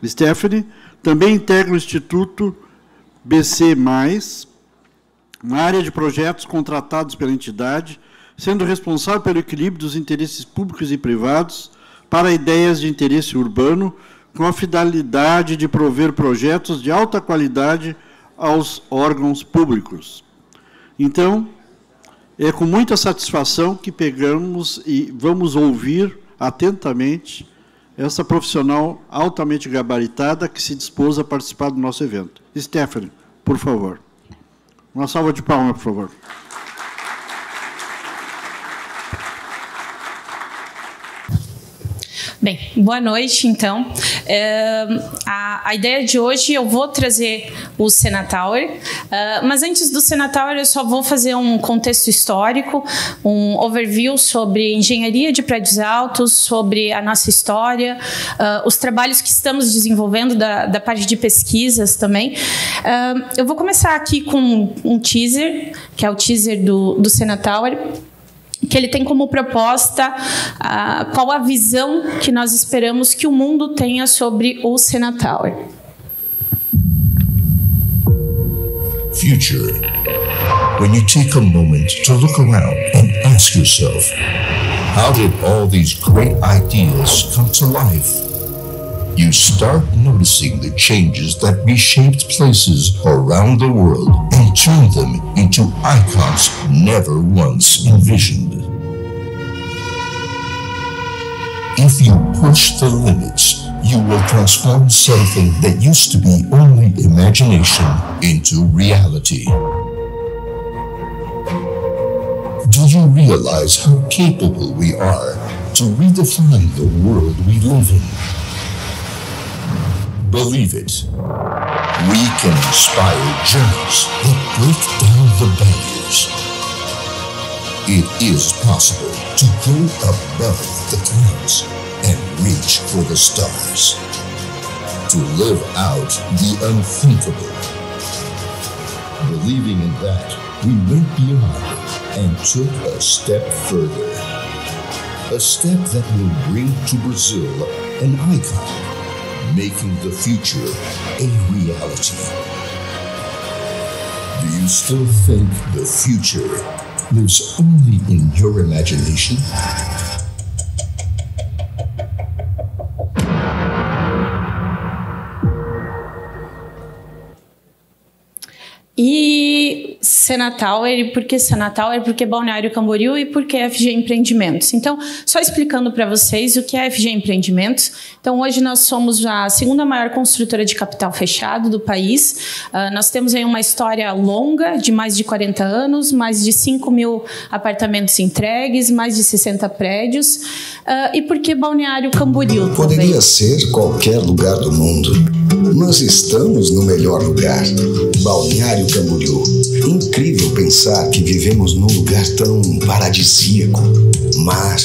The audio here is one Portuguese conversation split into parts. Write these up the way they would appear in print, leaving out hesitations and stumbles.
Stephanie também integra o Instituto BC+, na área de projetos contratados pela entidade, sendo responsável pelo equilíbrio dos interesses públicos e privados para ideias de interesse urbano, com a finalidade de prover projetos de alta qualidade aos órgãos públicos. Então, é com muita satisfação que pegamos e vamos ouvir atentamente essa profissional altamente gabaritada que se dispôs a participar do nosso evento. Stephanie, por favor. Uma salva de palmas, por favor. Bem, boa noite, então. A ideia de hoje, eu vou trazer o Senatower, mas antes do Senatower eu só vou fazer um contexto histórico, um overview sobre engenharia de prédios altos, sobre a nossa história, os trabalhos que estamos desenvolvendo da parte de pesquisas também. Eu vou começar aqui com um teaser, que é o teaser do Senatower, que ele tem como proposta qual a visão que nós esperamos que o mundo tenha sobre o Senatower. Future. When you take a moment to look around and ask yourself, how did all these great ideas come to life? You start noticing the changes that reshaped places around the world and turned them into icons never once envisioned. If you push the limits, you will transform something that used to be only imagination into reality. Do you realize how capable we are to redefine the world we live in? Believe it, we can inspire journeys that break down the barriers. It is possible to go above the clouds and reach for the stars, to live out the unthinkable. Believing in that, we went beyond and took a step further. A step that will bring to Brazil an icon, making the future a reality. Do you still think the future lives only in your imagination? E Senatower, e por que Senatower, por que Balneário Camboriú e por que FG Empreendimentos? Então, só explicando para vocês o que é FG Empreendimentos. Então, hoje nós somos a segunda maior construtora de capital fechado do país. Nós temos aí uma história longa de mais de 40 anos, mais de 5.000 apartamentos entregues, mais de 60 prédios. E por que Balneário Camboriú? Poderia ser qualquer lugar do mundo. Nós estamos no melhor lugar, Balneário Camboriú. Incrível pensar que vivemos num lugar tão paradisíaco. Mar,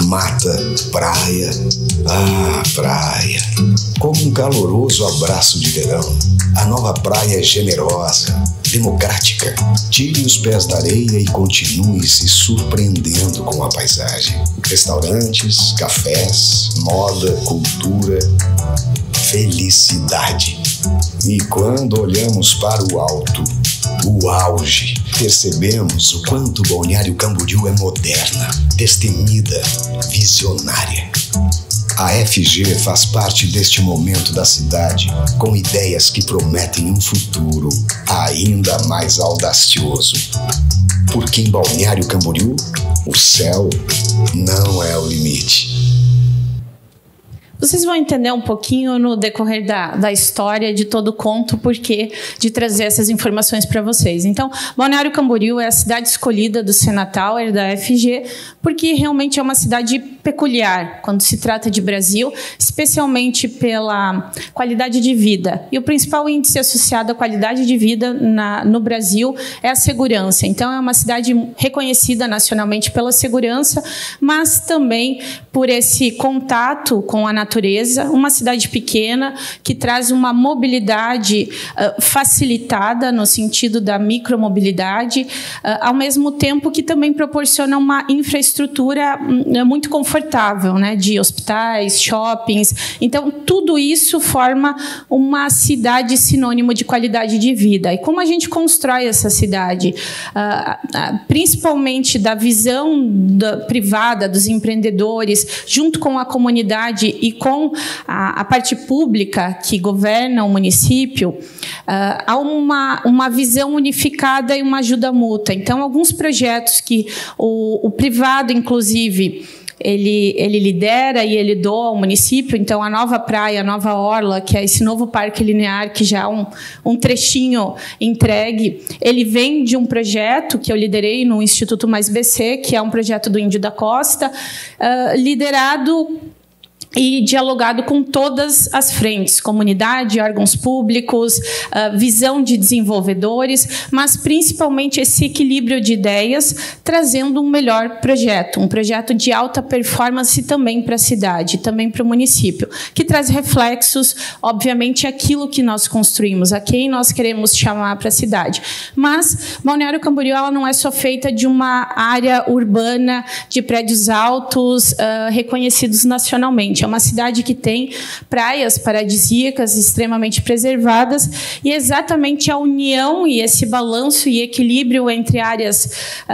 mata, praia. Ah, praia. Como um caloroso abraço de verão. A nova praia é generosa, democrática. Tire os pés da areia e continue se surpreendendo com a paisagem. Restaurantes, cafés, moda, cultura, felicidade. E quando olhamos para o alto, o auge, percebemos o quanto Balneário Camboriú é moderna, destemida, visionária. A FG faz parte deste momento da cidade, com ideias que prometem um futuro ainda mais audacioso. Porque em Balneário Camboriú, o céu não é o limite. Vocês vão entender um pouquinho no decorrer da história de todo o conto, porque de trazer essas informações para vocês. Então, Balneário Camboriú é a cidade escolhida do Senatower, da FG, porque realmente é uma cidade peculiar quando se trata de Brasil, especialmente pela qualidade de vida. E o principal índice associado à qualidade de vida no Brasil é a segurança. Então, é uma cidade reconhecida nacionalmente pela segurança, mas também por esse contato com a natureza natureza, uma cidade pequena que traz uma mobilidade facilitada no sentido da micromobilidade, ao mesmo tempo que também proporciona uma infraestrutura muito confortável, né, de hospitais, shoppings. Então, tudo isso forma uma cidade sinônimo de qualidade de vida. E como a gente constrói essa cidade? Principalmente da visão privada dos empreendedores, junto com a comunidade e com a parte pública que governa o município, há uma visão unificada e uma ajuda mútua. Então, alguns projetos que o privado, inclusive, ele lidera e ele doa ao município. Então, a nova praia, a nova orla, que é esse novo parque linear, que já é um trechinho entregue, ele vem de um projeto que eu liderei no Instituto Mais BC, que é um projeto do Índio da Costa, liderado e dialogado com todas as frentes, comunidade, órgãos públicos, visão de desenvolvedores, mas principalmente esse equilíbrio de ideias, trazendo um melhor projeto, um projeto de alta performance também para a cidade, também para o município, que traz reflexos, obviamente, aquilo que nós construímos, a quem nós queremos chamar para a cidade. Mas Balneário Camboriú, ela não é só feita de uma área urbana de prédios altos, reconhecidos nacionalmente. É uma cidade que tem praias paradisíacas extremamente preservadas, e exatamente a união e esse balanço e equilíbrio entre áreas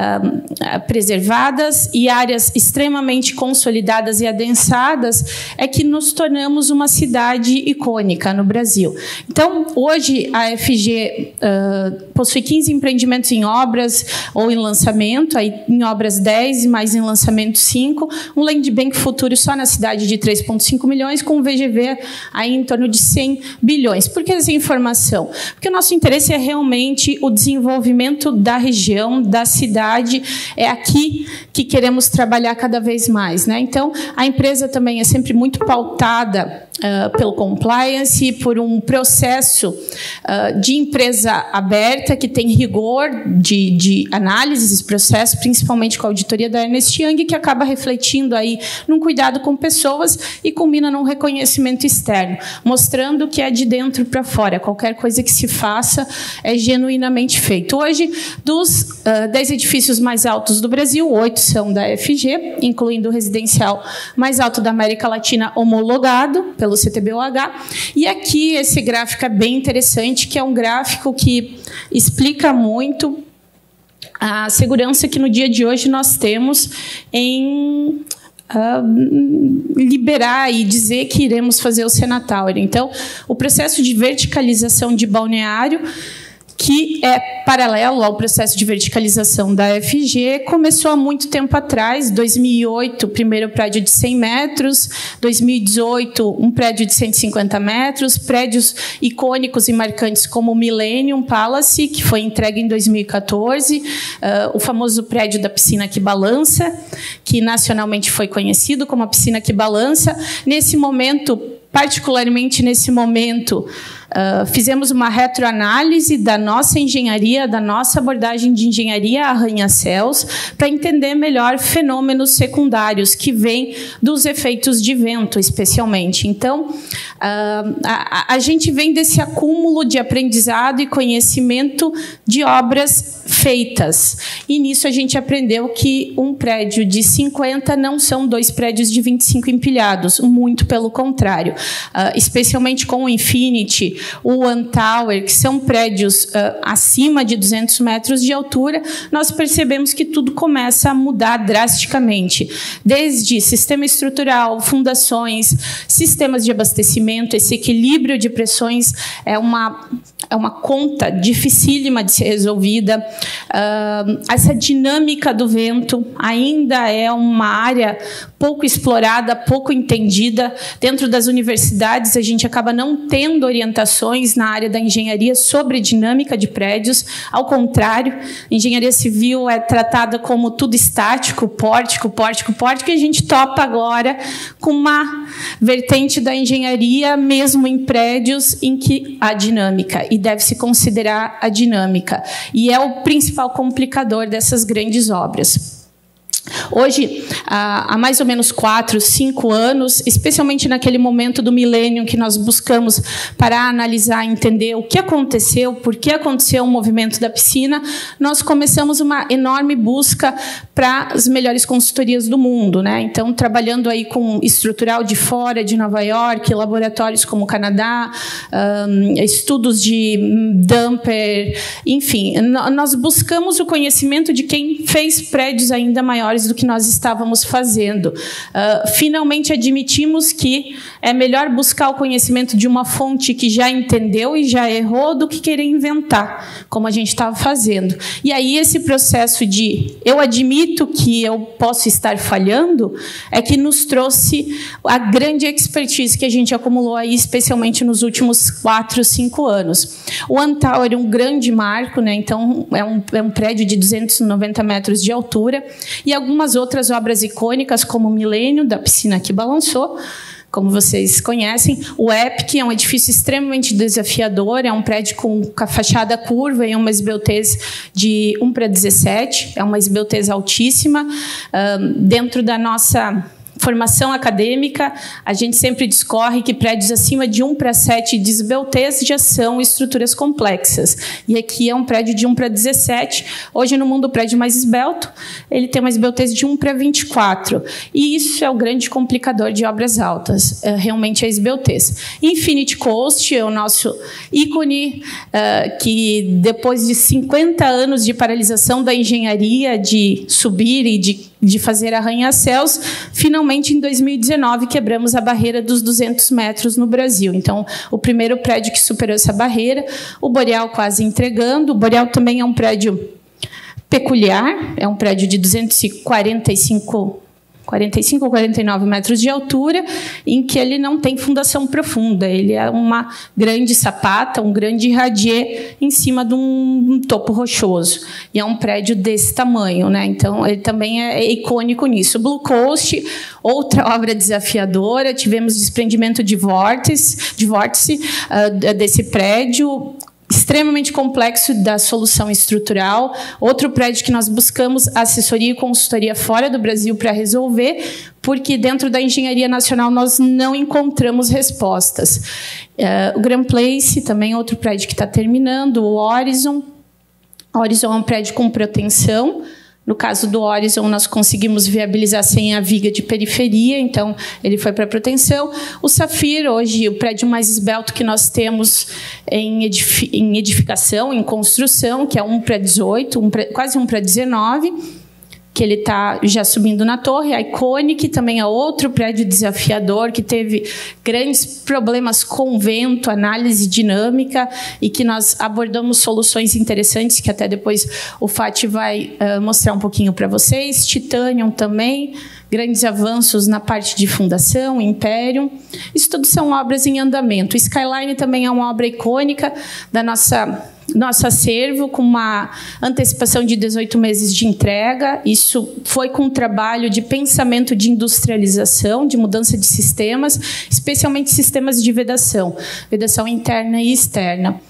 preservadas e áreas extremamente consolidadas e adensadas é que nos tornamos uma cidade icônica no Brasil. Então, hoje, a FG possui 15 empreendimentos em obras ou em lançamento, aí em obras 10 e mais em lançamento 5, um land bank futuro só na cidade de 3,5 milhões, com um VGV aí em torno de 100 bilhões. Por que essa informação? Porque o nosso interesse é realmente o desenvolvimento da região, da cidade, é aqui que queremos trabalhar cada vez mais, né? Então, a empresa também é sempre muito pautada pelo compliance, por um processo de empresa aberta, que tem rigor de análise desse processo, principalmente com a auditoria da Ernst Young, que acaba refletindo aí num cuidado com pessoas e culmina num reconhecimento externo, mostrando que é de dentro para fora. Qualquer coisa que se faça é genuinamente feito. Hoje, dos 10 edifícios mais altos do Brasil, 8 são da FG, incluindo o residencial mais alto da América Latina, homologado pelo CTBUH. E aqui esse gráfico é bem interessante, que é um gráfico que explica muito a segurança que no dia de hoje nós temos em liberar e dizer que iremos fazer o Senatower. Então, o processo de verticalização de Balneário, que é paralelo ao processo de verticalização da FG, começou há muito tempo atrás. 2008, o primeiro prédio de 100 metros, 2018, um prédio de 150 metros, prédios icônicos e marcantes como o Millennium Palace, que foi entregue em 2014, o famoso prédio da piscina que balança, que nacionalmente foi conhecido como a piscina que balança. Nesse momento, particularmente nesse momento, fizemos uma retroanálise da nossa engenharia, da nossa abordagem de engenharia arranha-céus, para entender melhor fenômenos secundários que vêm dos efeitos de vento, especialmente. Então, a gente vem desse acúmulo de aprendizado e conhecimento de obras feitas. E nisso a gente aprendeu que um prédio de 50 não são 2 prédios de 25 empilhados, muito pelo contrário. Especialmente com o Infinity, o One Tower, que são prédios acima de 200 metros de altura, nós percebemos que tudo começa a mudar drasticamente. Desde sistema estrutural, fundações, sistemas de abastecimento, esse equilíbrio de pressões é uma conta dificílima de ser resolvida. Essa dinâmica do vento ainda é uma área pouco explorada, pouco entendida. Dentro das universidades, a gente acaba não tendo orientações na área da engenharia sobre dinâmica de prédios. Ao contrário, a engenharia civil é tratada como tudo estático, pórtico, e a gente topa agora com uma vertente da engenharia, mesmo em prédios, em que há dinâmica, e deve-se considerar a dinâmica. E é o principal complicador dessas grandes obras. Hoje, há mais ou menos 4, 5 anos, especialmente naquele momento do milênio que nós buscamos para analisar, entender o que aconteceu, por que aconteceu o movimento da piscina, nós começamos uma enorme busca para as melhores consultorias do mundo, né? Então, trabalhando aí com estrutural de fora, de Nova York, laboratórios como o Canadá, estudos de dumper, enfim, nós buscamos o conhecimento de quem fez prédios ainda maiores do que nós estávamos fazendo. Finalmente admitimos que é melhor buscar o conhecimento de uma fonte que já entendeu e já errou do que querer inventar, como a gente estava fazendo. E aí esse processo de eu admito que eu posso estar falhando é que nos trouxe a grande expertise que a gente acumulou aí, especialmente nos últimos 4, 5 anos. O Antower é um grande marco, né? Então é um prédio de 290 metros de altura, e algumas outras obras icônicas, como o Milênio, da piscina que balançou, como vocês conhecem. O Epic é um edifício extremamente desafiador, é um prédio com a fachada curva e uma esbeltez de 1:17, é uma esbeltez altíssima. Dentro da nossa formação acadêmica, a gente sempre discorre que prédios acima de 1:7 de esbeltez já são estruturas complexas. E aqui é um prédio de 1:17. Hoje, no mundo, o prédio mais esbelto, ele tem uma esbeltez de 1:24. E isso é o grande complicador de obras altas, realmente a esbeltez. Infinity Coast é o nosso ícone, que depois de 50 anos de paralisação da engenharia, de subir e de fazer arranha-céus, finalmente, em 2019, quebramos a barreira dos 200 metros no Brasil. Então, o primeiro prédio que superou essa barreira, o Boreal quase entregando. O Boreal também é um prédio peculiar, é um prédio de 245 ou 49 metros de altura, em que ele não tem fundação profunda. Ele é uma grande sapata, um grande radier em cima de um topo rochoso. E é um prédio desse tamanho, né? Então, ele também é icônico nisso. Blue Coast, outra obra desafiadora. Tivemos desprendimento de vórtice desse prédio, extremamente complexo da solução estrutural. Outro prédio que nós buscamos assessoria e consultoria fora do Brasil para resolver, porque dentro da engenharia nacional nós não encontramos respostas. O Grand Place, também outro prédio que está terminando. O Horizon. O Horizon é um prédio com proteção. No caso do Horizon, nós conseguimos viabilizar sem a viga de periferia, então ele foi para a proteção. O Safir, hoje, o prédio mais esbelto que nós temos em edificação, em construção, que é 1:18, quase 1:19, que ele está já subindo na torre. A Iconic também é outro prédio desafiador, que teve grandes problemas com vento, análise dinâmica, e que nós abordamos soluções interessantes, que até depois o Fati vai mostrar um pouquinho para vocês. Titanium também, grandes avanços na parte de fundação, Imperium. Isso tudo são obras em andamento. Skyline também é uma obra icônica da nosso acervo, com uma antecipação de 18 meses de entrega. Isso foi com um trabalho de pensamento de industrialização, de mudança de sistemas, especialmente sistemas de vedação interna e externa.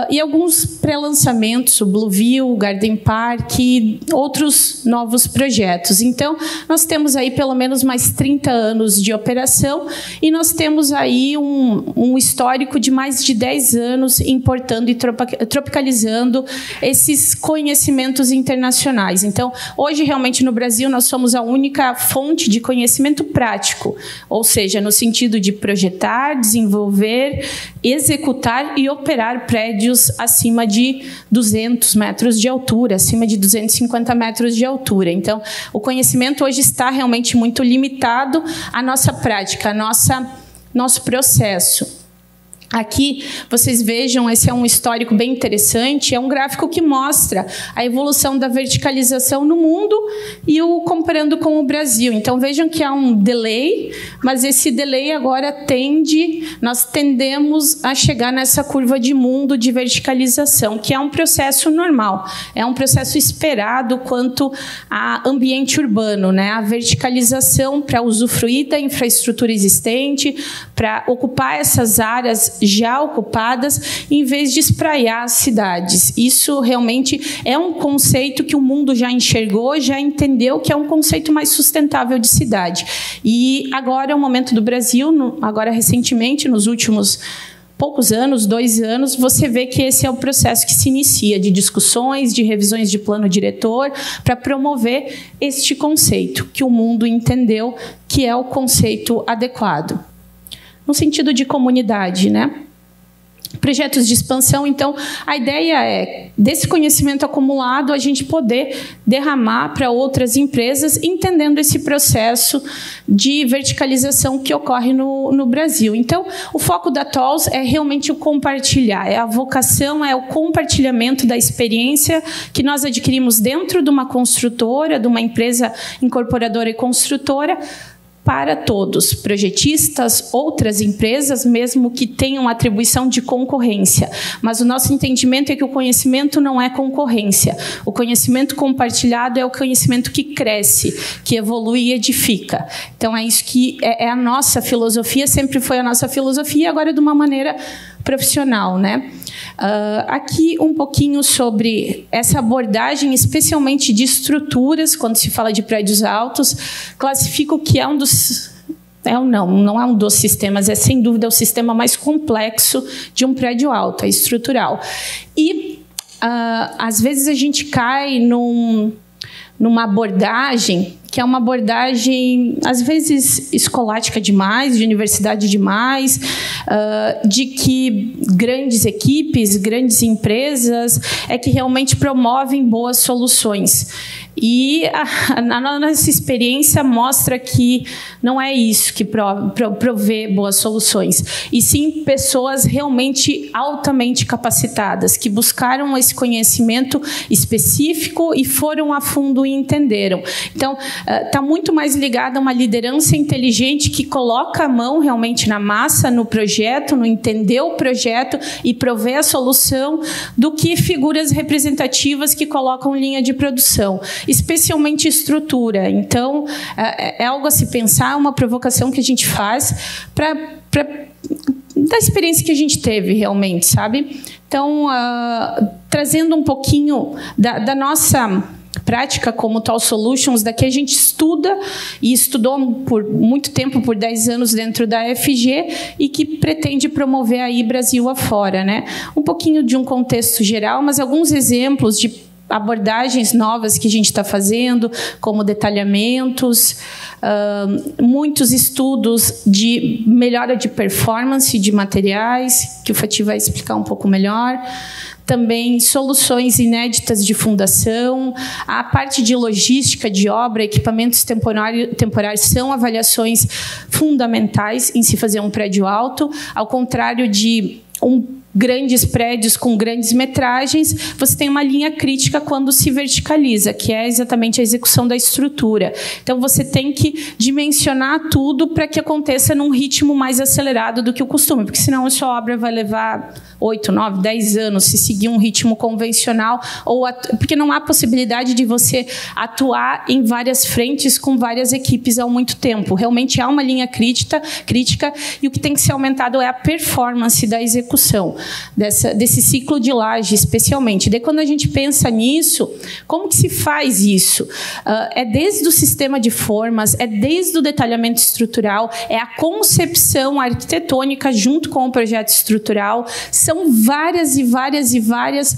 E alguns pré-lançamentos, o Blueview, o Garden Park e outros novos projetos. Então, nós temos aí pelo menos mais 30 anos de operação, e nós temos aí um histórico de mais de 10 anos importando e tropicalizando esses conhecimentos internacionais. Então, hoje, realmente, no Brasil, nós somos a única fonte de conhecimento prático, ou seja, no sentido de projetar, desenvolver, executar e operar prédios acima de 200 metros de altura, acima de 250 metros de altura. Então, o conhecimento hoje está realmente muito limitado à nossa prática, nosso processo. Aqui, vocês vejam, esse é um histórico bem interessante, é um gráfico que mostra a evolução da verticalização no mundo e o comparando com o Brasil. Então, vejam que há um delay, mas esse delay agora nós tendemos a chegar nessa curva de mundo de verticalização, que é um processo normal, é um processo esperado quanto a ambiente urbano, né? A verticalização para usufruir da infraestrutura existente, para ocupar essas áreas já ocupadas, em vez de espraiar as cidades. Isso realmente é um conceito que o mundo já enxergou, já entendeu que é um conceito mais sustentável de cidade. E agora é o momento do Brasil, agora recentemente, nos últimos poucos anos, 2 anos, você vê que esse é o processo que se inicia, de discussões, de revisões de plano diretor, para promover este conceito, que o mundo entendeu que é o conceito adequado. No sentido de comunidade, né? Projetos de expansão, então, a ideia é, desse conhecimento acumulado, a gente poder derramar para outras empresas, entendendo esse processo de verticalização que ocorre no Brasil. Então, o foco da TOLS é realmente o compartilhar, a vocação é o compartilhamento da experiência que nós adquirimos dentro de uma construtora, de uma empresa incorporadora e construtora, para todos, projetistas, outras empresas, mesmo que tenham atribuição de concorrência. Mas o nosso entendimento é que o conhecimento não é concorrência. O conhecimento compartilhado é o conhecimento que cresce, que evolui e edifica. Então, é isso que é a nossa filosofia, sempre foi a nossa filosofia, agora de uma maneira profissional, né? Aqui um pouquinho sobre essa abordagem, especialmente de estruturas, quando se fala de prédios altos, classifico que é um dos... não é um dos sistemas, é sem dúvida o sistema mais complexo de um prédio alto, é estrutural. E, às vezes, a gente cai numa abordagem que é uma abordagem, às vezes, escolástica demais, de universidade demais, de que grandes equipes, grandes empresas é que realmente promovem boas soluções. E a nossa experiência mostra que não é isso que provê boas soluções, e sim pessoas realmente altamente capacitadas, que buscaram esse conhecimento específico e foram a fundo e entenderam. Então, está muito mais ligado a uma liderança inteligente que coloca a mão realmente na massa, no projeto, no entender o projeto e prover a solução, do que figuras representativas que colocam linha de produção, especialmente estrutura. Então, é algo a se pensar, uma provocação que a gente faz da experiência que a gente teve realmente, sabe? Então, trazendo um pouquinho da nossa prática como TOL Solutions, daqui a gente estuda e estudou por muito tempo, por 10 anos dentro da FG, e que pretende promover aí Brasil afora, né? Um pouquinho de um contexto geral, mas alguns exemplos de abordagens novas que a gente está fazendo, como detalhamentos, muitos estudos de melhora de performance de materiais, que o Fatih vai explicar um pouco melhor. Também soluções inéditas de fundação, a parte de logística de obra, equipamentos temporários são avaliações fundamentais em se fazer um prédio alto, ao contrário de grandes prédios com grandes metragens, você tem uma linha crítica quando se verticaliza, que é exatamente a execução da estrutura. Então, você tem que dimensionar tudo para que aconteça num ritmo mais acelerado do que o costume, porque senão a sua obra vai levar 8, 9, 10 anos se seguir um ritmo convencional, porque não há possibilidade de você atuar em várias frentes com várias equipes há muito tempo. Realmente há uma linha crítica e o que tem que ser aumentado é a performance da execução desse ciclo de laje, especialmente. Daí, quando a gente pensa nisso, como que se faz isso? É desde o sistema de formas, é desde o detalhamento estrutural, é a concepção arquitetônica junto com o projeto estrutural. São várias e várias e várias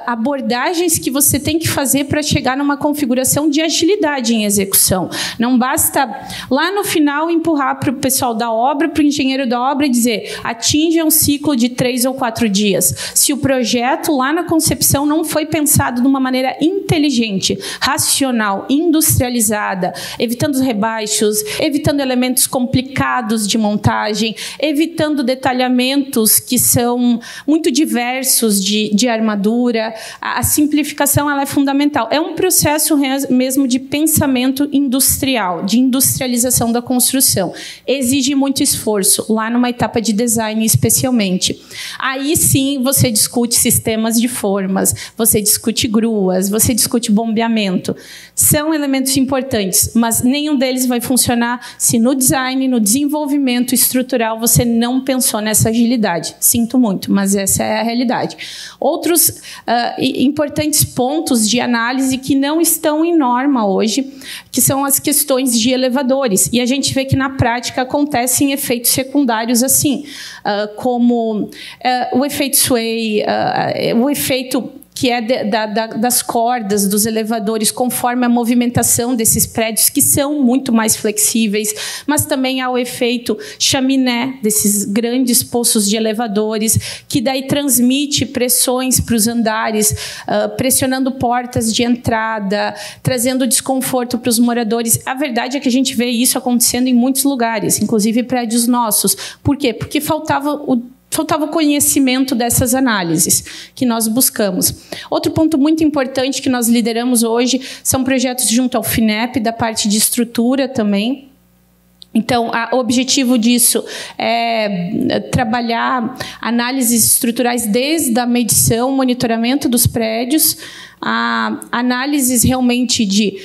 abordagens que você tem que fazer para chegar numa configuração de agilidade em execução. Não basta, lá no final, empurrar para o pessoal da obra, para o engenheiro da obra e dizer: atinja um ciclo de 3 ou 4 dias. Se o projeto, lá na concepção, não foi pensado de uma maneira inteligente, racional, industrializada, evitando os rebaixos, evitando elementos complicados de montagem, evitando detalhamentos que são muito diversos de armadura, a simplificação ela é fundamental. É um processo mesmo de pensamento industrial, de industrialização da construção. Exige muito esforço, lá numa etapa de design especialmente. aí sim você discute sistemas de formas, você discute gruas, você discute bombeamento. São elementos importantes, mas nenhum deles vai funcionar se no design, no desenvolvimento estrutural, você não pensou nessa agilidade. Sinto muito, mas essa é a realidade. Outros importantes pontos de análise que não estão em norma hoje, que são as questões de elevadores. E a gente vê que, na prática, acontecem efeitos secundários assim, como o efeito sway, o efeito que é das cordas dos elevadores, conforme a movimentação desses prédios, que são muito mais flexíveis, mas também há o efeito chaminé, desses grandes poços de elevadores, que daí transmite pressões para os andares, pressionando portas de entrada, trazendo desconforto para os moradores. A verdade é que a gente vê isso acontecendo em muitos lugares, inclusive prédios nossos. Por quê? Porque faltava o conhecimento dessas análises que nós buscamos. Outro ponto muito importante que nós lideramos hoje são projetos junto ao FINEP, da parte de estrutura também. Então, o objetivo disso é trabalhar análises estruturais desde a medição, monitoramento dos prédios, a análises realmente de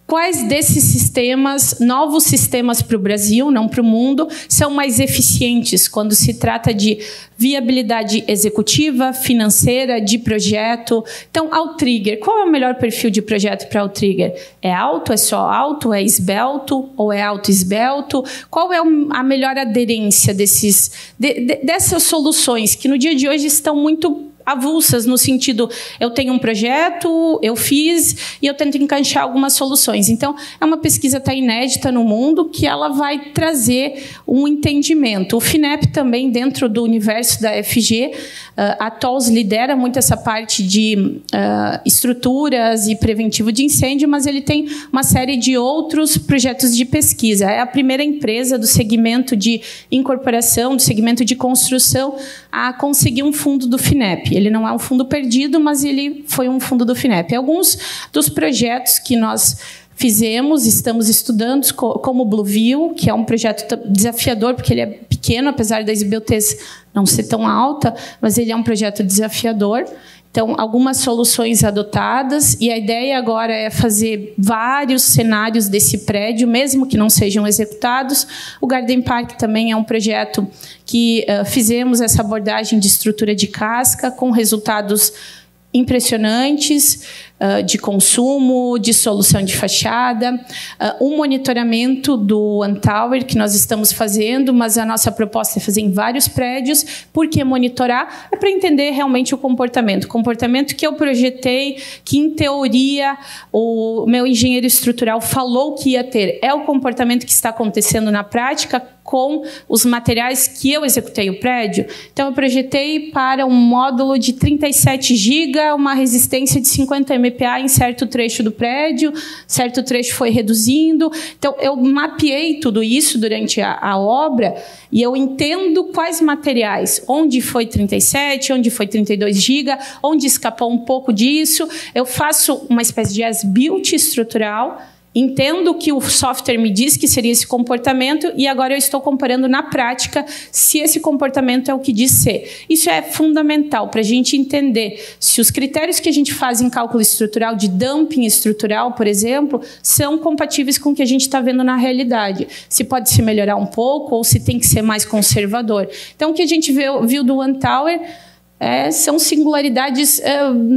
quais desses sistemas, novos sistemas para o Brasil, não para o mundo, são mais eficientes quando se trata de viabilidade executiva, financeira, de projeto. Então, outrigger. Qual é o melhor perfil de projeto para outrigger? É alto, é só alto, é esbelto ou é alto esbelto? Qual é a melhor aderência dessas soluções que no dia de hoje estão muito avulsas, no sentido, eu tenho um projeto, eu fiz, e eu tento encaixar algumas soluções. Então, é uma pesquisa até inédita no mundo, que ela vai trazer um entendimento. O FINEP também, dentro do universo da FG, a TOLS lidera muito essa parte de estruturas e preventivo de incêndio, mas ele tem uma série de outros projetos de pesquisa. É a primeira empresa do segmento de incorporação, do segmento de construção, a conseguir um fundo do FINEP. Ele não é um fundo perdido, mas ele foi um fundo do FINEP. Alguns dos projetos que nós fizemos, estamos estudando, como o Blueview, que é um projeto desafiador, porque ele é pequeno, apesar da SBUTs não ser tão alta, mas ele é um projeto desafiador. Então, algumas soluções adotadas, e a ideia agora é fazer vários cenários desse prédio, mesmo que não sejam executados. O Garden Park também é um projeto que fizemos essa abordagem de estrutura de casca, com resultados impressionantes, de consumo, de solução de fachada, um monitoramento do One Tower que nós estamos fazendo, mas a nossa proposta é fazer em vários prédios. Por que monitorar? É para entender realmente o comportamento que eu projetei, que em teoria o meu engenheiro estrutural falou que ia ter. É o comportamento que está acontecendo na prática com os materiais que eu executei o prédio. Então, eu projetei para um módulo de 37 GB, uma resistência de 50 MPa em certo trecho do prédio, certo trecho foi reduzindo. Então, eu mapeei tudo isso durante a obra e eu entendo quais materiais, onde foi 37, onde foi 32 GB, onde escapou um pouco disso. Eu faço uma espécie de as-built estrutural, entendo que o software me diz que seria esse comportamento e agora eu estou comparando na prática se esse comportamento é o que diz ser. Isso é fundamental para a gente entender se os critérios que a gente faz em cálculo estrutural, de dumping estrutural, por exemplo, são compatíveis com o que a gente está vendo na realidade. Se pode se melhorar um pouco ou se tem que ser mais conservador. Então, o que a gente viu do One Tower são singularidades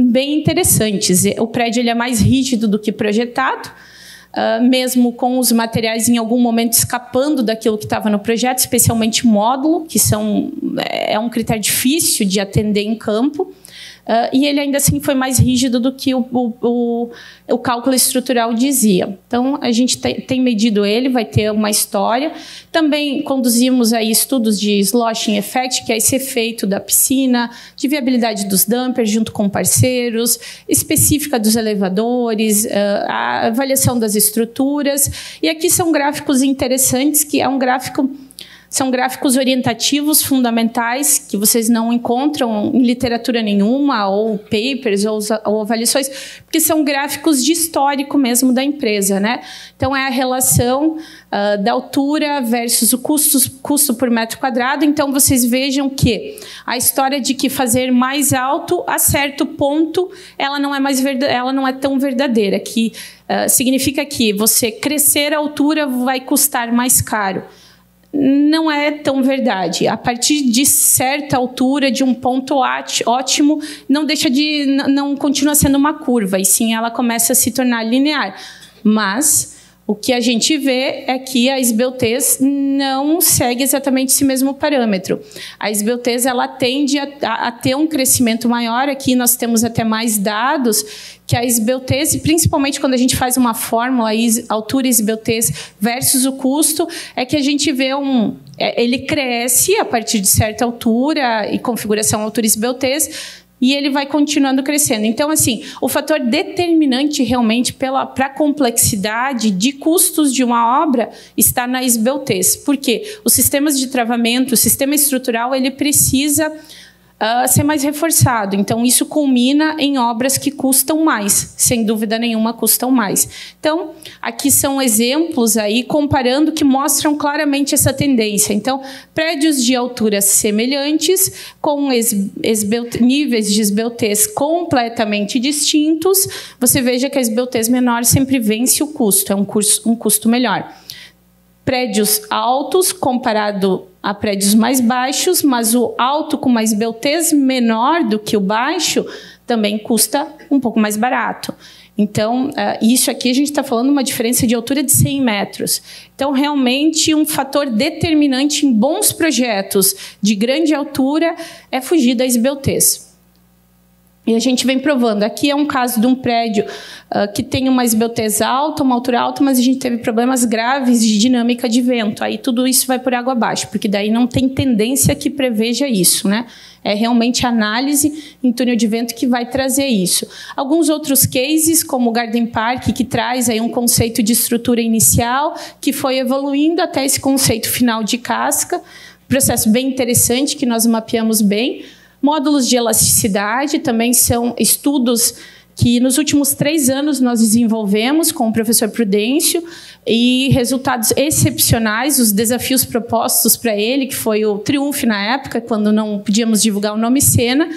bem interessantes. O prédio ele é mais rígido do que projetado, mesmo com os materiais em algum momento escapando daquilo que estava no projeto, especialmente módulo, que é um critério difícil de atender em campo, e ele ainda assim foi mais rígido do que o cálculo estrutural dizia. Então, a gente tem medido ele, vai ter uma história. Também conduzimos aí estudos de sloshing effect, que é esse efeito da piscina, de viabilidade dos dumpers junto com parceiros, específica dos elevadores, a avaliação das estruturas. E aqui são gráficos interessantes, que é um gráfico São gráficos orientativos fundamentais que vocês não encontram em literatura nenhuma, ou papers, ou avaliações, porque são gráficos de histórico mesmo da empresa, né? Então, é a relação da altura versus o custo por metro quadrado. Então, vocês vejam que a história de que fazer mais alto, a certo ponto, ela não é tão verdadeira, que significa que você crescer a altura vai custar mais caro. Não é tão verdade. A partir de certa altura, de um ponto ótimo, não continua sendo uma curva, e sim ela começa a se tornar linear. Mas o que a gente vê é que a esbeltez não segue exatamente esse mesmo parâmetro. A esbeltez ela tende a ter um crescimento maior. Aqui nós temos até mais dados que a esbeltez, principalmente quando a gente faz uma fórmula, altura e esbeltez versus o custo, é que a gente vê ele cresce a partir de certa altura e configuração altura e esbeltez, e ele vai continuando crescendo. Então, assim, o fator determinante realmente para a complexidade de custos de uma obra está na esbeltez. Por quê? Os sistemas de travamento, o sistema estrutural, ele precisa ser mais reforçado. Então, isso culmina em obras que custam mais, sem dúvida nenhuma custam mais. Então, aqui são exemplos aí comparando que mostram claramente essa tendência. Então, prédios de alturas semelhantes, com níveis de esbeltez completamente distintos, você veja que a esbeltez menor sempre vence o custo, é um custo melhor. Prédios altos comparado a prédios mais baixos, mas o alto com uma esbeltez menor do que o baixo também custa um pouco mais barato. Então, isso aqui a gente está falando de uma diferença de altura de 100 metros. Então, realmente, um fator determinante em bons projetos de grande altura é fugir da esbeltez. E a gente vem provando. Aqui é um caso de um prédio que tem uma esbeltez alta, uma altura alta, mas a gente teve problemas graves de dinâmica de vento. Aí tudo isso vai por água abaixo, porque daí não tem tendência que preveja isso, né? É realmente a análise em túnel de vento que vai trazer isso. Alguns outros cases, como o Garden Park, que traz aí um conceito de estrutura inicial, que foi evoluindo até esse conceito final de casca. Processo bem interessante, que nós mapeamos bem. Módulos de elasticidade também são estudos que nos últimos 3 anos nós desenvolvemos com o professor Prudêncio, e resultados excepcionais, os desafios propostos para ele, que foi o triunfo na época, quando não podíamos divulgar o nome Sena,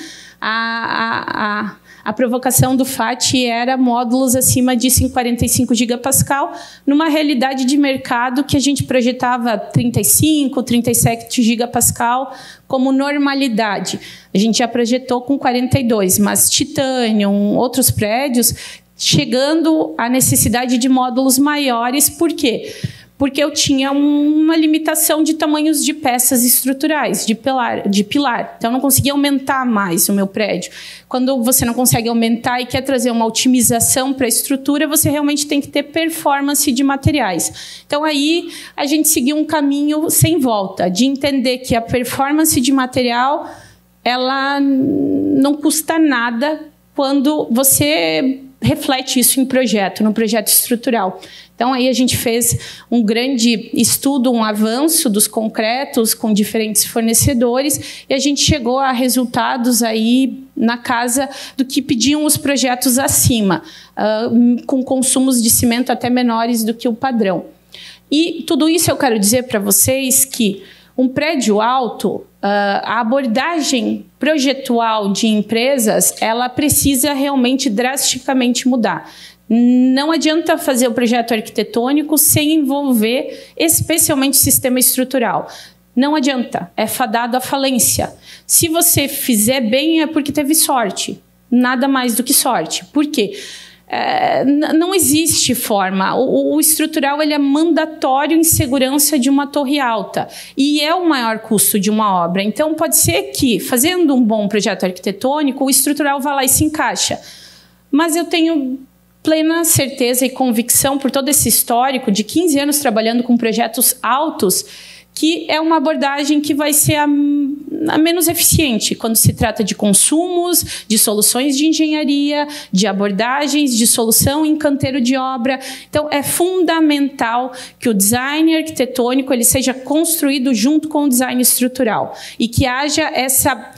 a provocação do FAT era módulos acima de 45 gigapascal, numa realidade de mercado que a gente projetava 35, 37 gigapascal como normalidade. A gente já projetou com 42, mas Titanium, outros prédios, chegando à necessidade de módulos maiores. Por quê? Porque eu tinha uma limitação de tamanhos de peças estruturais, de pilar. Então, eu não conseguia aumentar mais o meu prédio. Quando você não consegue aumentar e quer trazer uma otimização para a estrutura, você realmente tem que ter performance de materiais. Então, aí, a gente seguiu um caminho sem volta, de entender que a performance de material, ela não custa nada quando você reflete isso em projeto, no projeto estrutural. Então, aí a gente fez um grande estudo, um avanço dos concretos com diferentes fornecedores, e a gente chegou a resultados aí na casa do que pediam os projetos acima, com consumos de cimento até menores do que o padrão. E tudo isso eu quero dizer para vocês que um prédio alto, a abordagem projetual de empresas, ela precisa realmente drasticamente mudar. Não adianta fazer o projeto arquitetônico sem envolver especialmente sistema estrutural. Não adianta, é fadado à falência. Se você fizer bem é porque teve sorte, nada mais do que sorte. Por quê? Não existe forma. O estrutural ele é mandatório em segurança de uma torre alta e é o maior custo de uma obra. Então, pode ser que, fazendo um bom projeto arquitetônico, o estrutural vá lá e se encaixa. Mas eu tenho plena certeza e convicção, por todo esse histórico de 15 anos trabalhando com projetos altos, que é uma abordagem que vai ser a menos eficiente quando se trata de consumos, de soluções de engenharia, de abordagens, de solução em canteiro de obra. Então, é fundamental que o design arquitetônico ele seja construído junto com o design estrutural e que haja essa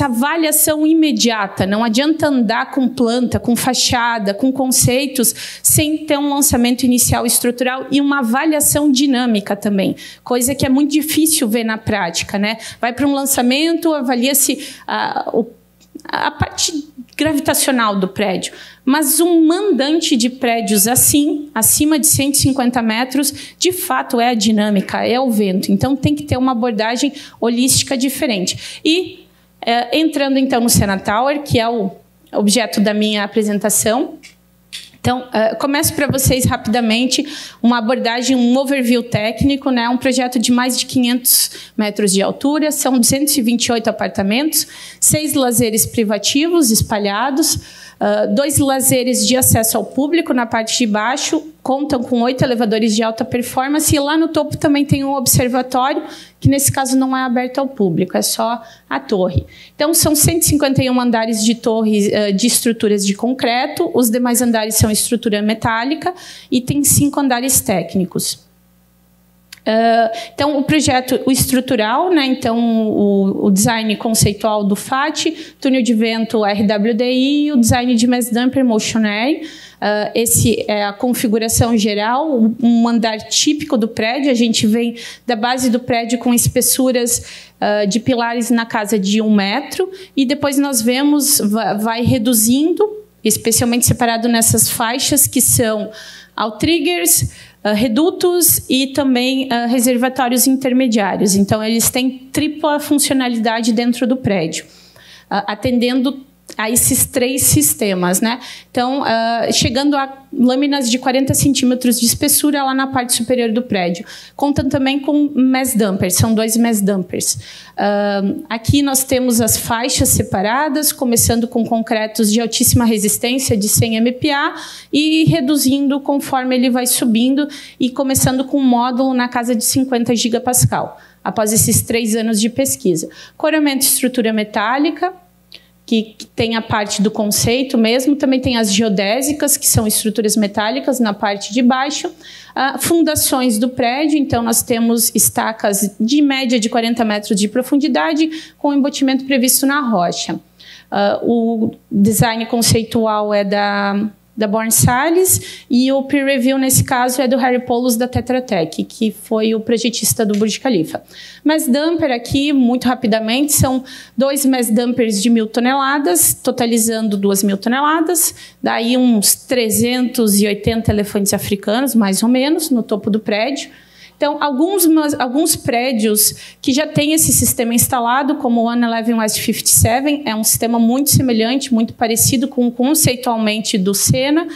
avaliação imediata. Não adianta andar com planta, com fachada, com conceitos, sem ter um lançamento inicial estrutural e uma avaliação dinâmica também, coisa que é muito difícil ver na prática, né? Vai para um lançamento, avalia-se a parte gravitacional do prédio, mas um mandante de prédios assim, acima de 150 metros, de fato é a dinâmica, é o vento. Então, tem que ter uma abordagem holística diferente. E entrando, então, no Sena Tower, que é o objeto da minha apresentação. Então, começo para vocês rapidamente uma abordagem, um overview técnico, né? Um projeto de mais de 500 metros de altura, são 228 apartamentos, 6 lazeres privativos espalhados, 2 lazeres de acesso ao público na parte de baixo, contam com 8 elevadores de alta performance e lá no topo também tem um observatório, que nesse caso não é aberto ao público, é só a torre. Então, são 151 andares de torres de estruturas de concreto, os demais andares são estrutura metálica e tem 5 andares técnicos. Então, o projeto estrutural, né? Então, o design conceitual do FAT, túnel de vento RWDI e o design de mass dumper Motionary. Esse é a configuração geral, um andar típico do prédio. A gente vem da base do prédio com espessuras de pilares na casa de 1 metro e depois nós vemos, vai reduzindo, especialmente separado nessas faixas que são outriggers, redutos e também reservatórios intermediários. Então, eles têm tripla funcionalidade dentro do prédio, atendendo a esses 3 sistemas, né? Então, chegando a lâminas de 40 centímetros de espessura lá na parte superior do prédio. Contam também com mass dumpers, são 2 mass dumpers. Aqui nós temos as faixas separadas, começando com concretos de altíssima resistência, de 100 MPa, e reduzindo conforme ele vai subindo, e começando com um módulo na casa de 50 gigapascal, após esses 3 anos de pesquisa. Coramento e estrutura metálica, que tem a parte do conceito mesmo, também tem as geodésicas, que são estruturas metálicas na parte de baixo, fundações do prédio, então nós temos estacas de média de 40 metros de profundidade, com embatimento previsto na rocha. O design conceitual é da Born Salles, e o peer review, nesse caso, é do Harry Poulos, da Tetra Tech, que foi o projetista do Burj Khalifa. Mass dumper aqui, muito rapidamente, são 2 mass dumpers de 1.000 toneladas, totalizando 2.000 toneladas, daí uns 380 elefantes africanos, mais ou menos, no topo do prédio. Então, alguns prédios que já têm esse sistema instalado, como o 111 West 57, é um sistema muito semelhante, muito parecido com conceitualmente do Sena,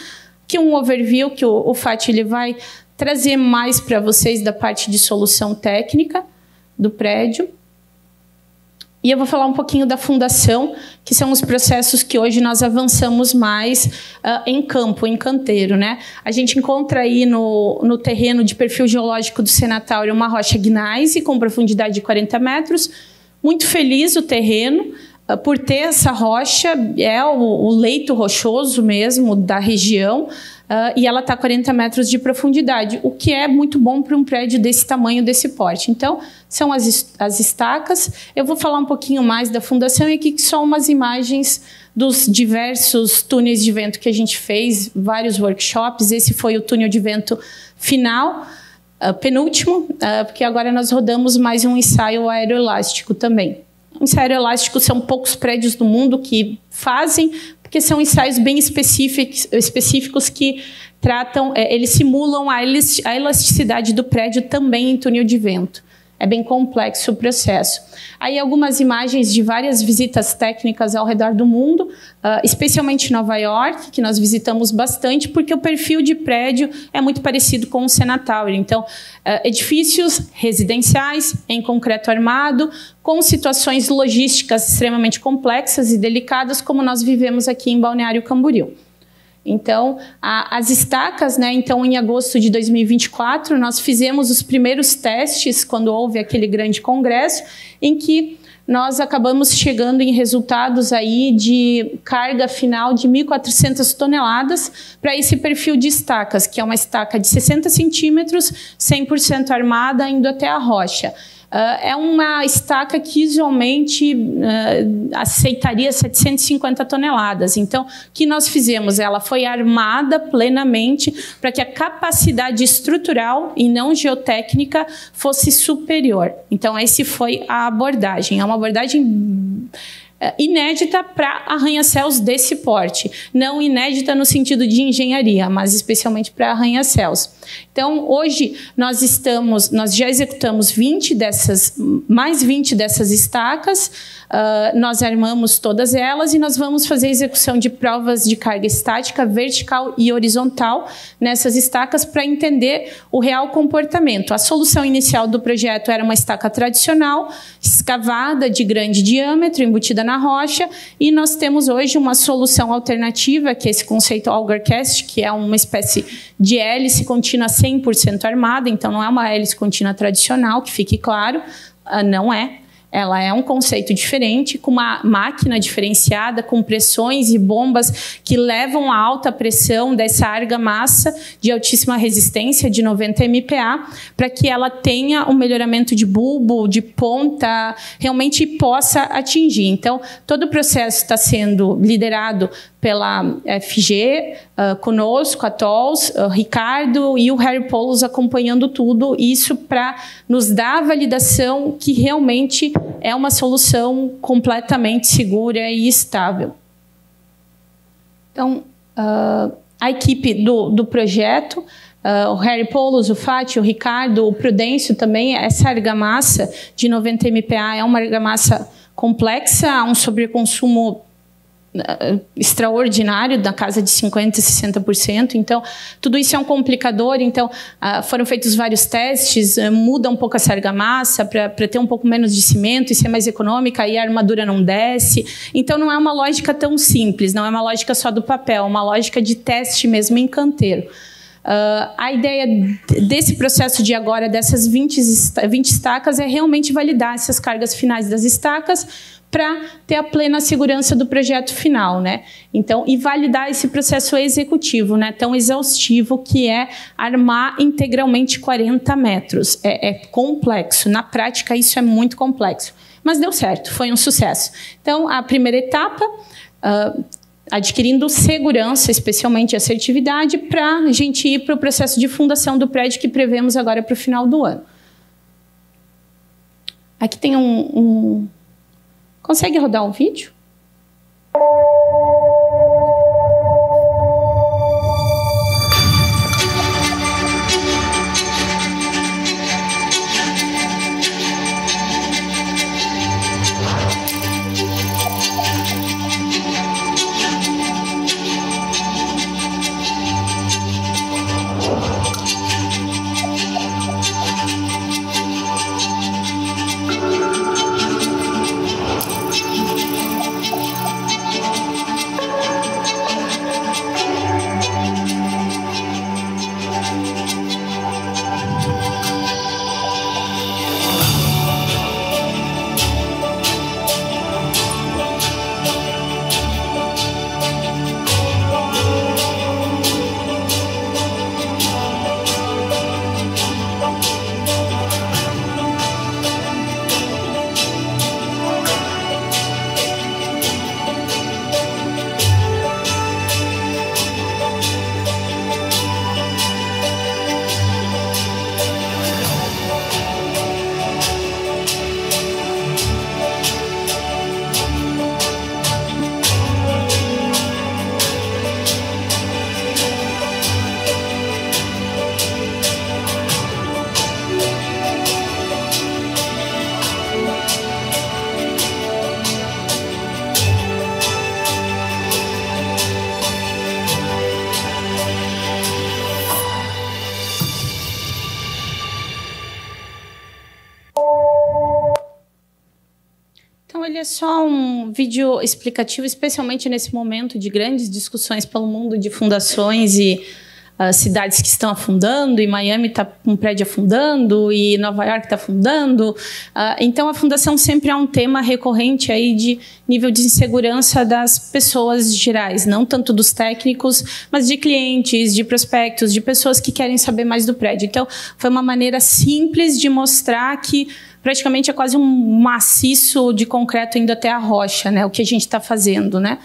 que é um overview que o FAT ele vai trazer mais para vocês da parte de solução técnica do prédio. E eu vou falar um pouquinho da fundação, que são os processos que hoje nós avançamos mais em campo, em canteiro, né? A gente encontra aí no terreno de perfil geológico do Sena Tower uma rocha gneiss com profundidade de 40 metros. Muito feliz o terreno por ter essa rocha, é o leito rochoso mesmo da região, e ela está a 40 metros de profundidade, o que é muito bom para um prédio desse tamanho, desse porte. Então, são as estacas. Eu vou falar um pouquinho mais da fundação e aqui são umas imagens dos diversos túneis de vento que a gente fez, vários workshops. Esse foi o túnel de vento final, penúltimo, porque agora nós rodamos mais um ensaio aeroelástico também. Um ensaio aeroelástico são poucos prédios do mundo que fazem, porque são ensaios bem específicos que tratam, eles simulam a elasticidade do prédio também em túnel de vento. É bem complexo o processo. Aí algumas imagens de várias visitas técnicas ao redor do mundo, especialmente Nova York, que nós visitamos bastante, porque o perfil de prédio é muito parecido com o Sena Tower. Então, edifícios residenciais em concreto armado, com situações logísticas extremamente complexas e delicadas, como nós vivemos aqui em Balneário Camboriú. Então, as estacas, né, então em agosto de 2024, nós fizemos os primeiros testes, quando houve aquele grande congresso, em que nós acabamos chegando em resultados aí de carga final de 1.400 toneladas para esse perfil de estacas, que é uma estaca de 60 centímetros, 100% armada, indo até a rocha. É uma estaca que usualmente aceitaria 750 toneladas. Então, o que nós fizemos? Ela foi armada plenamente para que a capacidade estrutural e não geotécnica fosse superior. Então, essa foi a abordagem. É uma abordagem inédita para arranha-céus desse porte. Não inédita no sentido de engenharia, mas especialmente para arranha-céus. Então, hoje, nós já executamos mais 20 dessas estacas, nós armamos todas elas e nós vamos fazer a execução de provas de carga estática, vertical e horizontal nessas estacas para entender o real comportamento. A solução inicial do projeto era uma estaca tradicional, escavada de grande diâmetro, embutida na rocha, e nós temos hoje uma solução alternativa, que é esse conceito Augercast, que é uma espécie de hélice contínua 100% armada, então não é uma hélice contínua tradicional, que fique claro, não é. Ela é um conceito diferente, com uma máquina diferenciada, com pressões e bombas que levam a alta pressão dessa argamassa de altíssima resistência, de 90 MPa, para que ela tenha um melhoramento de bulbo, de ponta, realmente possa atingir. Então, todo o processo está sendo liderado pela FG, conosco, a TOLS, Ricardo e o Harry Poulos acompanhando tudo, isso para nos dar a validação que realmente é uma solução completamente segura e estável. Então, a equipe do projeto, o Harry Poulos, o Fátio, o Ricardo, o Prudêncio também, essa argamassa de 90 MPa é uma argamassa complexa, há um sobreconsumo extraordinário, da casa de 50% a 60%, então tudo isso é um complicador. Então foram feitos vários testes, muda um pouco essa argamassa para ter um pouco menos de cimento e ser mais econômica, aí a armadura não desce. Então não é uma lógica tão simples, não é uma lógica só do papel, é uma lógica de teste mesmo em canteiro. A ideia desse processo de agora, dessas 20 estacas, é realmente validar essas cargas finais das estacas para ter a plena segurança do projeto final, né? Então, e validar esse processo executivo, né, tão exaustivo, que é armar integralmente 40 metros. É complexo, na prática isso é muito complexo, mas deu certo, foi um sucesso. Então, a primeira etapa, adquirindo segurança, especialmente assertividade, para a gente ir para o processo de fundação do prédio que prevemos agora para o final do ano. Aqui tem Consegue rodar um vídeo? só um vídeo explicativo, especialmente nesse momento de grandes discussões pelo mundo de fundações e cidades que estão afundando, e Miami está com um prédio afundando, e Nova York está afundando. Então, a fundação sempre é um tema recorrente aí de nível de insegurança das pessoas gerais, não tanto dos técnicos, mas de clientes, de prospectos, de pessoas que querem saber mais do prédio. Então, foi uma maneira simples de mostrar que praticamente é quase um maciço de concreto indo até a rocha, né? O que a gente está fazendo, né?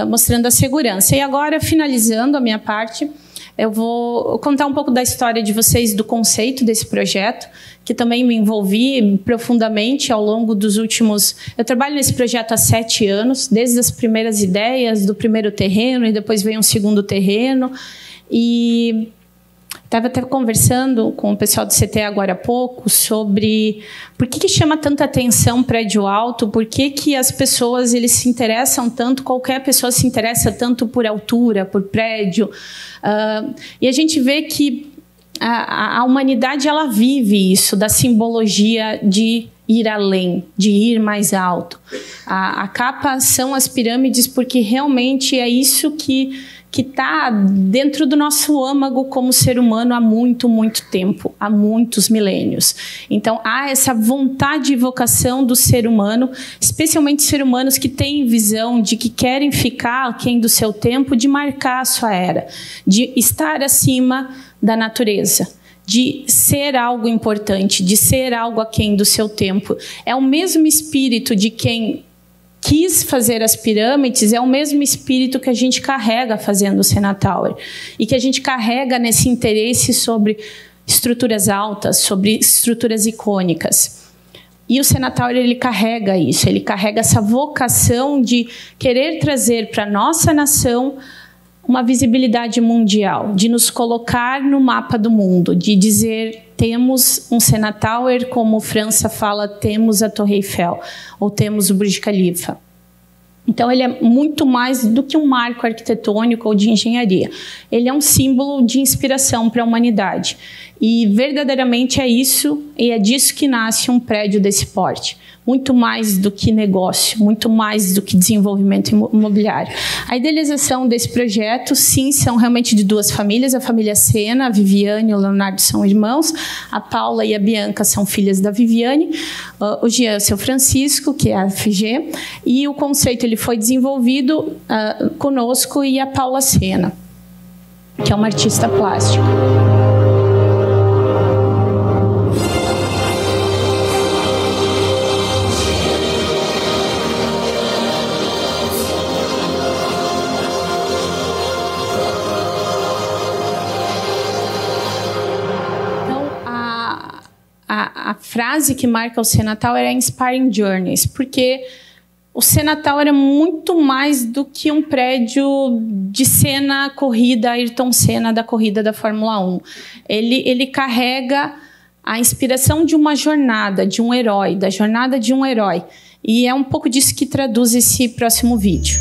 Mostrando a segurança. E agora, finalizando a minha parte, eu vou contar um pouco da história de vocês, do conceito desse projeto, que também me envolvi profundamente ao longo dos últimos... Eu trabalho nesse projeto há 7 anos, desde as primeiras ideias do primeiro terreno, e depois veio um segundo terreno. E estava até conversando com o pessoal do CT agora há pouco sobre por que chama tanta atenção prédio alto, por que as pessoas eles se interessam tanto, qualquer pessoa se interessa tanto por altura, por prédio. E a gente vê que a humanidade ela vive isso, da simbologia de ir além, de ir mais alto. A capa são as pirâmides porque realmente é isso que está dentro do nosso âmago como ser humano há muito, muito tempo, há muitos milênios. Então, há essa vontade e vocação do ser humano, especialmente ser humanos que têm visão de que querem ficar aquém do seu tempo, de marcar a sua era, de estar acima da natureza, de ser algo importante, de ser algo aquém do seu tempo. É o mesmo espírito de quem quis fazer as pirâmides, é o mesmo espírito que a gente carrega fazendo o Sena Tower. E que a gente carrega nesse interesse sobre estruturas altas, sobre estruturas icônicas. E o Sena Tower, ele carrega isso, ele carrega essa vocação de querer trazer para a nossa nação uma visibilidade mundial, de nos colocar no mapa do mundo, de dizer... Temos um Sena Tower, como França fala, temos a Torre Eiffel, ou temos o Burj Khalifa. Então, ele é muito mais do que um marco arquitetônico ou de engenharia. Ele é um símbolo de inspiração para a humanidade. E, verdadeiramente, é isso, e é disso que nasce um prédio desse porte. Muito mais do que negócio, muito mais do que desenvolvimento imobiliário. A idealização desse projeto, sim, são realmente de 2 famílias. A família Sena, a Viviane e o Leonardo são irmãos. A Paula e a Bianca são filhas da Viviane. O Jean é o seu Francisco, que é a FG. E o conceito ele foi desenvolvido conosco e a Paula Sena, que é uma artista plástica. A frase que marca o Sena Tower é Inspiring Journeys, porque o Sena Tower é muito mais do que um prédio de Senna corrida, Ayrton Senna da corrida da Fórmula 1. Ele carrega a inspiração de uma jornada, de um herói, da jornada de um herói. E é um pouco disso que traduz esse próximo vídeo.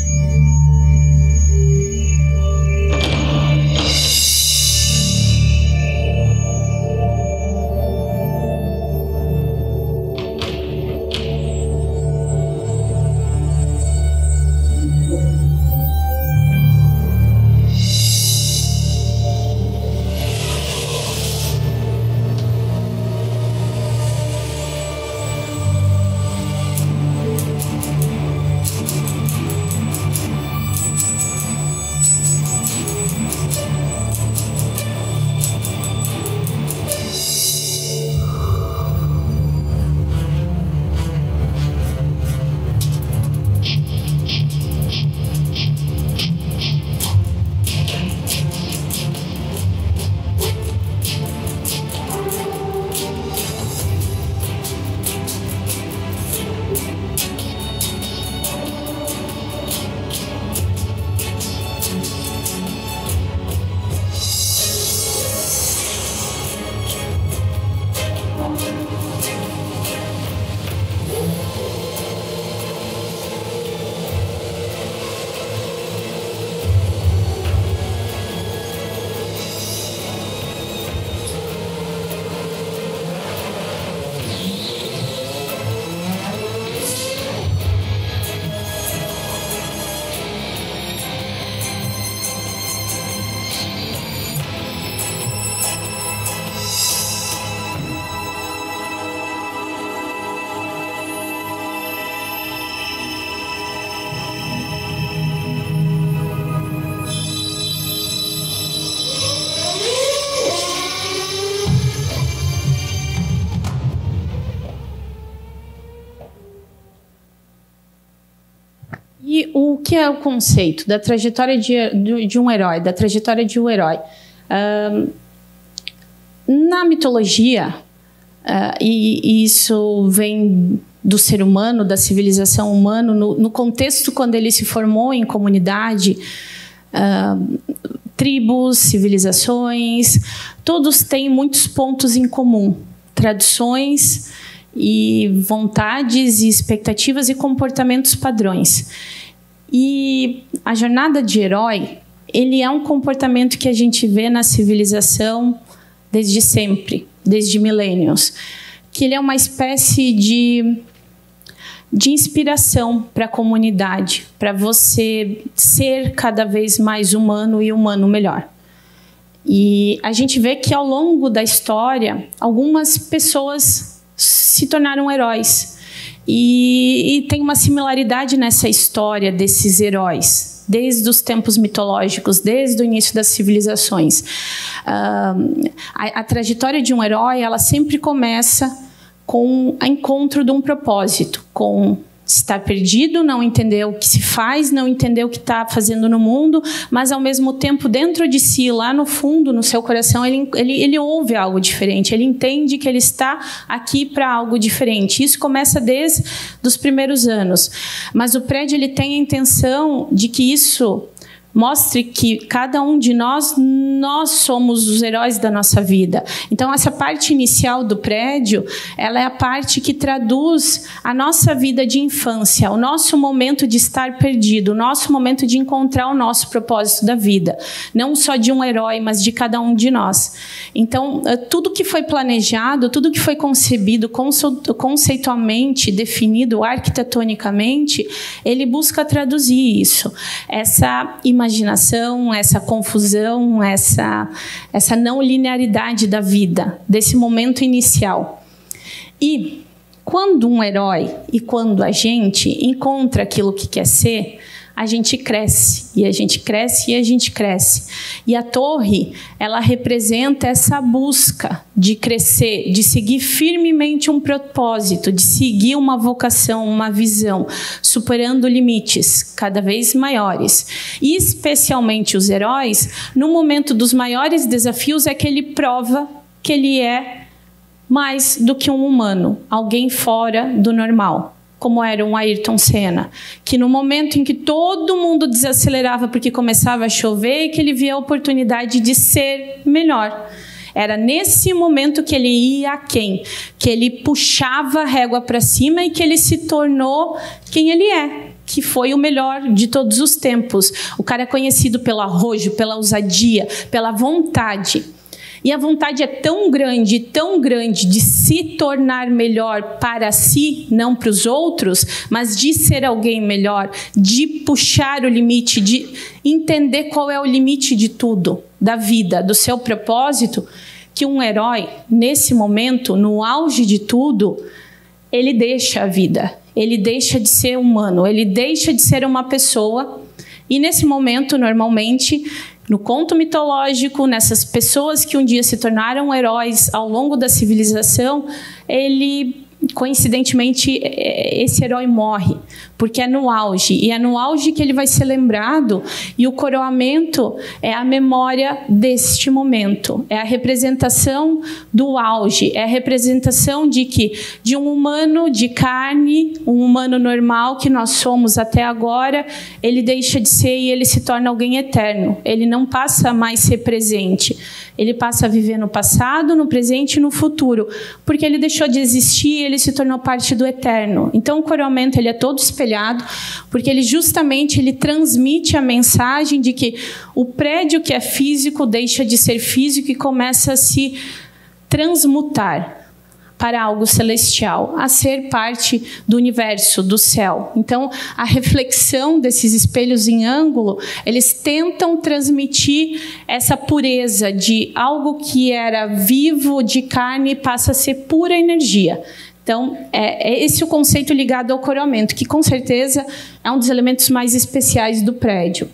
E o que é o conceito da trajetória de um herói, da trajetória de um herói? Na mitologia, e isso vem do ser humano, da civilização humana, no contexto quando ele se formou em comunidade, tribos, civilizações, todos têm muitos pontos em comum, tradições e vontades e expectativas e comportamentos padrões. E a jornada de herói, ele é um comportamento que a gente vê na civilização desde sempre, desde milênios, que ele é uma espécie de inspiração para a comunidade, para você ser cada vez mais humano e humano melhor. E a gente vê que ao longo da história, algumas pessoas se tornaram heróis. E tem uma similaridade nessa história desses heróis, desde os tempos mitológicos, desde o início das civilizações. A trajetória de um herói, ela sempre começa com o encontro de um propósito, com estar perdido, não entender o que se faz, não entender o que está fazendo no mundo, mas ao mesmo tempo dentro de si, lá no fundo, no seu coração, ele ouve algo diferente, ele entende que ele está aqui para algo diferente. Isso começa desde os primeiros anos, mas o prédio ele tem a intenção de que isso mostre que cada um de nós somos os heróis da nossa vida. Então, essa parte inicial do prédio, ela é a parte que traduz a nossa vida de infância, o nosso momento de estar perdido, o nosso momento de encontrar o nosso propósito da vida. Não só de um herói, mas de cada um de nós. Então, tudo que foi planejado, tudo que foi concebido conceitualmente, definido arquitetonicamente, ele busca traduzir isso. Essa imaginação, essa confusão, essa não linearidade da vida, desse momento inicial. E quando um herói e quando a gente encontra aquilo que quer ser, a gente cresce, e a gente cresce, e a gente cresce. E a torre, ela representa essa busca de crescer, de seguir firmemente um propósito, de seguir uma vocação, uma visão, superando limites cada vez maiores. E especialmente os heróis, no momento dos maiores desafios, é que ele prova que ele é mais do que um humano, alguém fora do normal. Como era um Ayrton Senna, que no momento em que todo mundo desacelerava porque começava a chover, que ele via a oportunidade de ser melhor. Era nesse momento que ele ia aquém, que ele puxava a régua para cima e que ele se tornou quem ele é, que foi o melhor de todos os tempos. O cara é conhecido pelo arrojo, pela ousadia, pela vontade. E a vontade é tão grande de se tornar melhor para si, não para os outros, mas de ser alguém melhor, de puxar o limite, de entender qual é o limite de tudo, da vida, do seu propósito, que um herói, nesse momento, no auge de tudo, ele deixa a vida, ele deixa de ser humano, ele deixa de ser uma pessoa, e nesse momento, normalmente, no conto mitológico, nessas pessoas que um dia se tornaram heróis ao longo da civilização, coincidentemente, esse herói morre, porque é no auge, e é no auge que ele vai ser lembrado, e o coroamento é a memória deste momento, é a representação do auge, é a representação de um humano de carne, um humano normal que nós somos até agora, ele deixa de ser e ele se torna alguém eterno, ele não passa mais a ser presente, ele passa a viver no passado, no presente e no futuro, porque ele deixou de existir, ele se tornou parte do eterno. Então, o coroamento ele é todo espelhado, porque ele justamente transmite a mensagem de que o prédio que é físico deixa de ser físico e começa a se transmutar para algo celestial, a ser parte do universo, do céu. Então, a reflexão desses espelhos em ângulo, eles tentam transmitir essa pureza de algo que era vivo, de carne, passa a ser pura energia. Então, é esse o conceito ligado ao coroamento, que com certeza é um dos elementos mais especiais do prédio.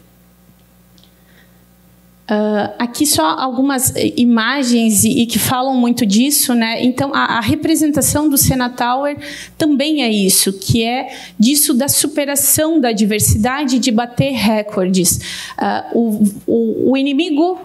Aqui só algumas imagens e que falam muito disso, né? Então, a representação do Sena Tower também é isso, que é disso da superação da diversidade, de bater recordes. O inimigo,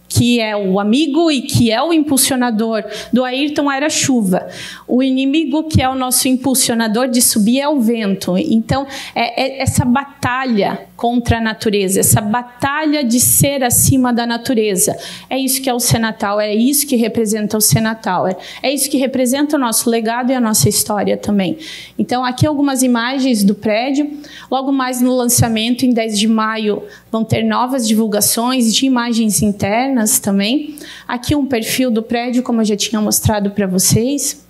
que é o amigo e que é o impulsionador do Ayrton, era a chuva. O inimigo, que é o nosso impulsionador de subir, é o vento. Então, é essa batalha contra a natureza, essa batalha de ser acima da natureza. É isso que é o Sena Tower, é isso que representa o Sena Tower. É isso que representa o nosso legado e a nossa história também. Então, aqui algumas imagens do prédio. Logo mais no lançamento, em 10 de maio, vão ter novas divulgações de imagens internas também. Aqui um perfil do prédio, como eu já tinha mostrado para vocês.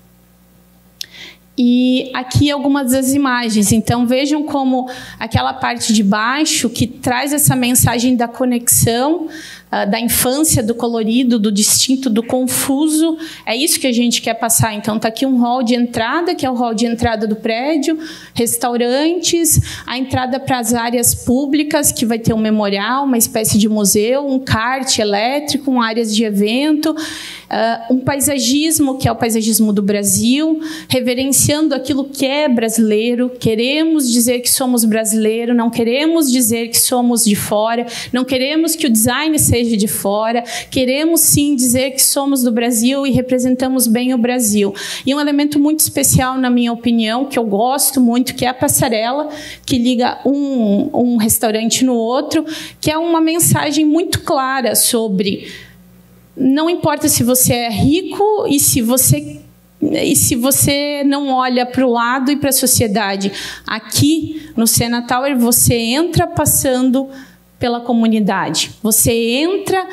E aqui algumas das imagens. Então, vejam como aquela parte de baixo que traz essa mensagem da conexão, da infância, do colorido, do distinto, do confuso. É isso que a gente quer passar. Então, está aqui um hall de entrada, que é o hall de entrada do prédio, restaurantes, a entrada para as áreas públicas, que vai ter um memorial, uma espécie de museu, um kart elétrico, áreas de evento, um paisagismo, que é o paisagismo do Brasil, reverenciando aquilo que é brasileiro. Queremos dizer que somos brasileiros, não queremos dizer que somos de fora, não queremos que o design seja de fora, queremos sim dizer que somos do Brasil e representamos bem o Brasil. E um elemento muito especial, na minha opinião, que eu gosto muito, que é a passarela, que liga um restaurante no outro, que é uma mensagem muito clara sobre: não importa se você é rico e se você não olha para o lado e para a sociedade. Aqui no Sena Tower você entra passando pela comunidade, você entra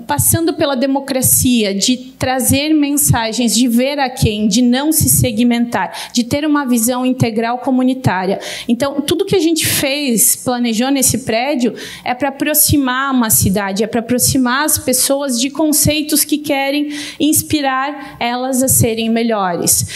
passando pela democracia, de trazer mensagens, de ver a quem, de não se segmentar, de ter uma visão integral comunitária. Então, tudo que a gente fez, planejou nesse prédio, é para aproximar uma cidade, é para aproximar as pessoas de conceitos que querem inspirar elas a serem melhores.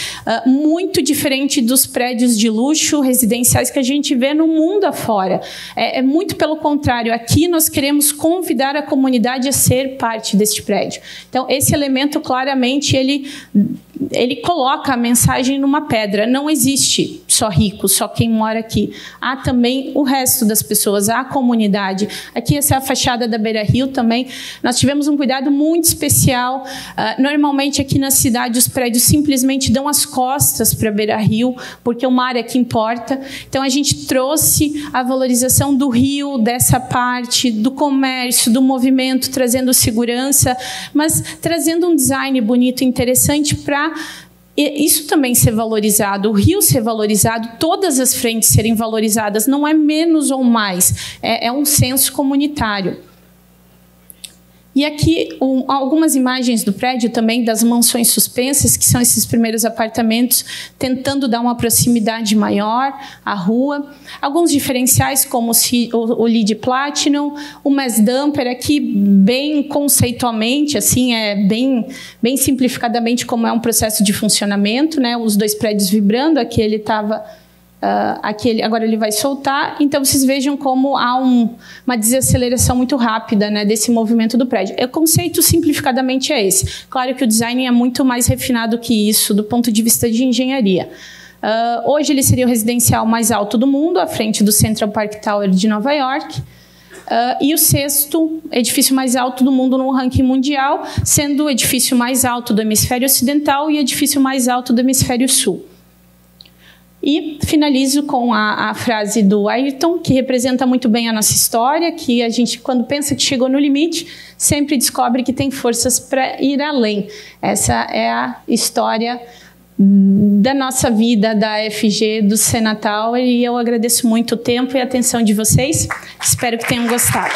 Muito diferente dos prédios de luxo residenciais que a gente vê no mundo afora. É muito pelo contrário. Aqui nós queremos convidar a comunidade a ser parte deste prédio. Então, esse elemento, claramente, ele coloca a mensagem numa pedra. Não existe só rico, só quem mora aqui. Há também o resto das pessoas, há a comunidade. Aqui, essa é a fachada da Beira Rio também. Nós tivemos um cuidado muito especial. Normalmente, aqui na cidade, os prédios simplesmente dão as costas para a Beira Rio, porque é uma área que importa. Então, a gente trouxe a valorização do rio, dessa parte, do comércio, do movimento, trazendo segurança, mas trazendo um design bonito e interessante para isso também ser valorizado, o rio ser valorizado, todas as frentes serem valorizadas, não é menos ou mais, é um senso comunitário. E aqui algumas imagens do prédio também, das mansões suspensas, que são esses primeiros apartamentos, tentando dar uma proximidade maior à rua. Alguns diferenciais, como o LEED Platinum, o Mass Dumper, aqui bem conceitualmente, assim, bem simplificadamente como é um processo de funcionamento, né? Os dois prédios vibrando, aqui ele estava... agora ele vai soltar, então vocês vejam como há uma desaceleração muito rápida, né, desse movimento do prédio. O conceito simplificadamente é esse. Claro que o design é muito mais refinado que isso do ponto de vista de engenharia. Hoje ele seria o residencial mais alto do mundo, à frente do Central Park Tower de Nova York, e o 6º edifício mais alto do mundo no ranking mundial, sendo o edifício mais alto do hemisfério ocidental e o edifício mais alto do hemisfério sul. E finalizo com a frase do Ayrton, que representa muito bem a nossa história, que a gente, quando pensa que chegou no limite, sempre descobre que tem forças para ir além. Essa é a história da nossa vida, da FG, do Sena Tower, e eu agradeço muito o tempo e a atenção de vocês. Espero que tenham gostado.